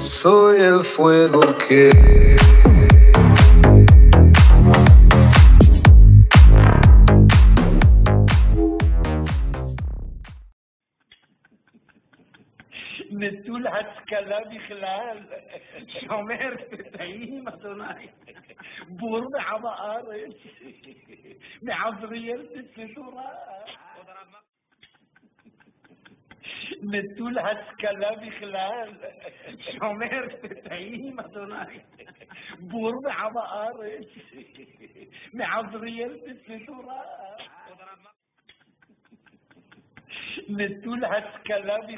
Soy el fuego que נטול השכלה בכלל, שומר פתאים, אדוני, בור בעם הארץ, מעבריאל תצא תורה. נטול השכלה בכלל, שומר פתאים, אדוני, בור בעם הארץ, מעבריאל תצא תורה. נטול השכלה בכלל.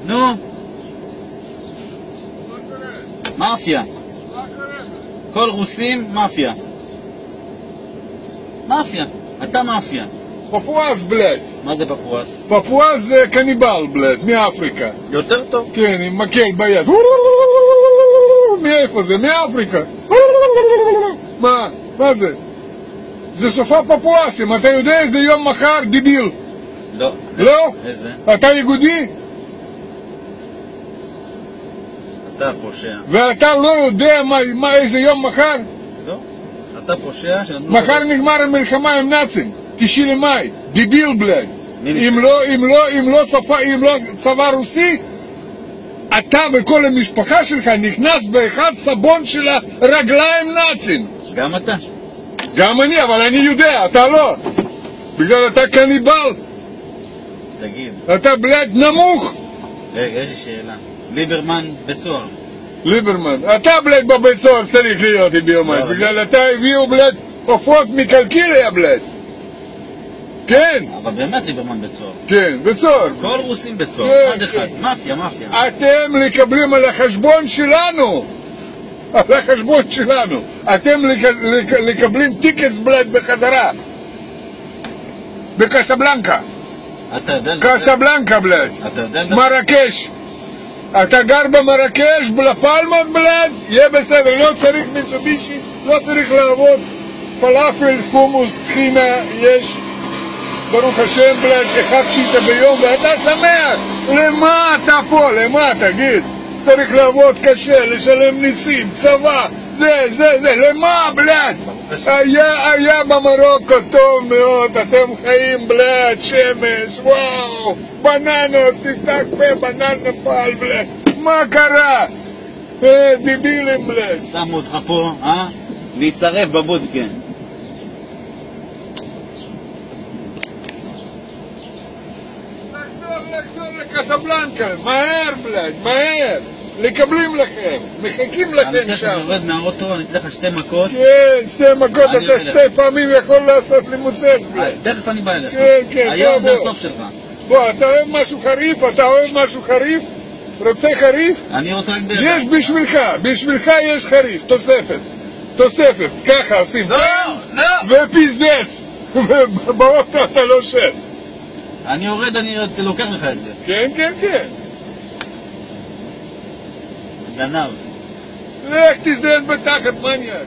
נו, מאפיה. כל רוסים מאפיה. מאפיה, אתה מאפיה. פפואס, בלד. מה זה פפואס? פפואס זה קניבל, בלד, מאפריקה. יותר טוב. כן, עם מקל ביד. מאיפה זה? מאפריקה. מה זה? זה שפה פפואסים, אתה יודע איזה יום מחר, דיביל? לא. לא? איזה? אתה יהודי? אתה פושע. ואתה לא יודע איזה יום מחר? לא. אתה פושע שנתנו... מחר נגמר המלחמה עם נאצים, 9 למאי, דיביל בלד. אם לא צבא רוסי, אתה וכל המשפחה שלך נכנס באחד סבון של הרגליים נאצים. גם אתה? גם אני, אבל אני יודע, אתה לא. בגלל אתה קניבל. תגיד. אתה בלד נמוך. רגע, יש לי שאלה. ליברמן בצוהר. ליברמן, אתה בלד בבית סוהר צריך להיות ביומיים, בגלל אתה הביאו בלד עופות מקלקיליה בלד. כן. אבל באמת ליברמן בצוהר. כן, בצוהר. כל רוסים בצוהר, עד אחד. מאפיה, מאפיה. אתם מקבלים על החשבון שלנו. על החשבון שלנו. אתם מקבלים טיקטס בלד בחזרה. בקסבלנקה. אתה יודע... קסבלנקה בלד. אתה יודע... מרקש. אתה גר במרקש, בלפלמות בלד, יהיה בסדר, לא צריך מיצובישי, לא צריך לעבוד. פלאפל, חומוס, טחינה, יש, ברוך השם בלד, 1 פיתה ביום, ואתה שמח. למה אתה פה? למה? תגיד. צריך לעבוד קשה, לשלם ניסים, צבא, זה, למה בלד? היה במרוקו טוב מאוד, אתם חיים בלד, שמש, וואו, בננות, תפתח פה, בנן נפל בלד, מה קרה? דיבילים בלד. שמו אותך פה, וישרף בבודקה. לחזור לקסבלנקה, מהר בלד, מהר. לקבלים לכם, מחכים לכם שם. אני יורד מהאוטו, אני אתן לך 2 מכות. כן, 2 מכות, אתה 2 פעמים יכול לעשות לי מוצץ בלד. תכף אני בא אליך. כן, היום זה הסוף שלך. בוא, אתה אוהב משהו חריף? אתה אוהב משהו חריף? רוצה חריף? אני רוצה רק דרך. יש בשבילך יש חריף, תוספת, ככה עושים פנס ופיזדץ. באוטו אתה לא שף. אני יורד, אני לוקח לך את זה. כן. גנב. לך תזדהן בתחת, מניאק.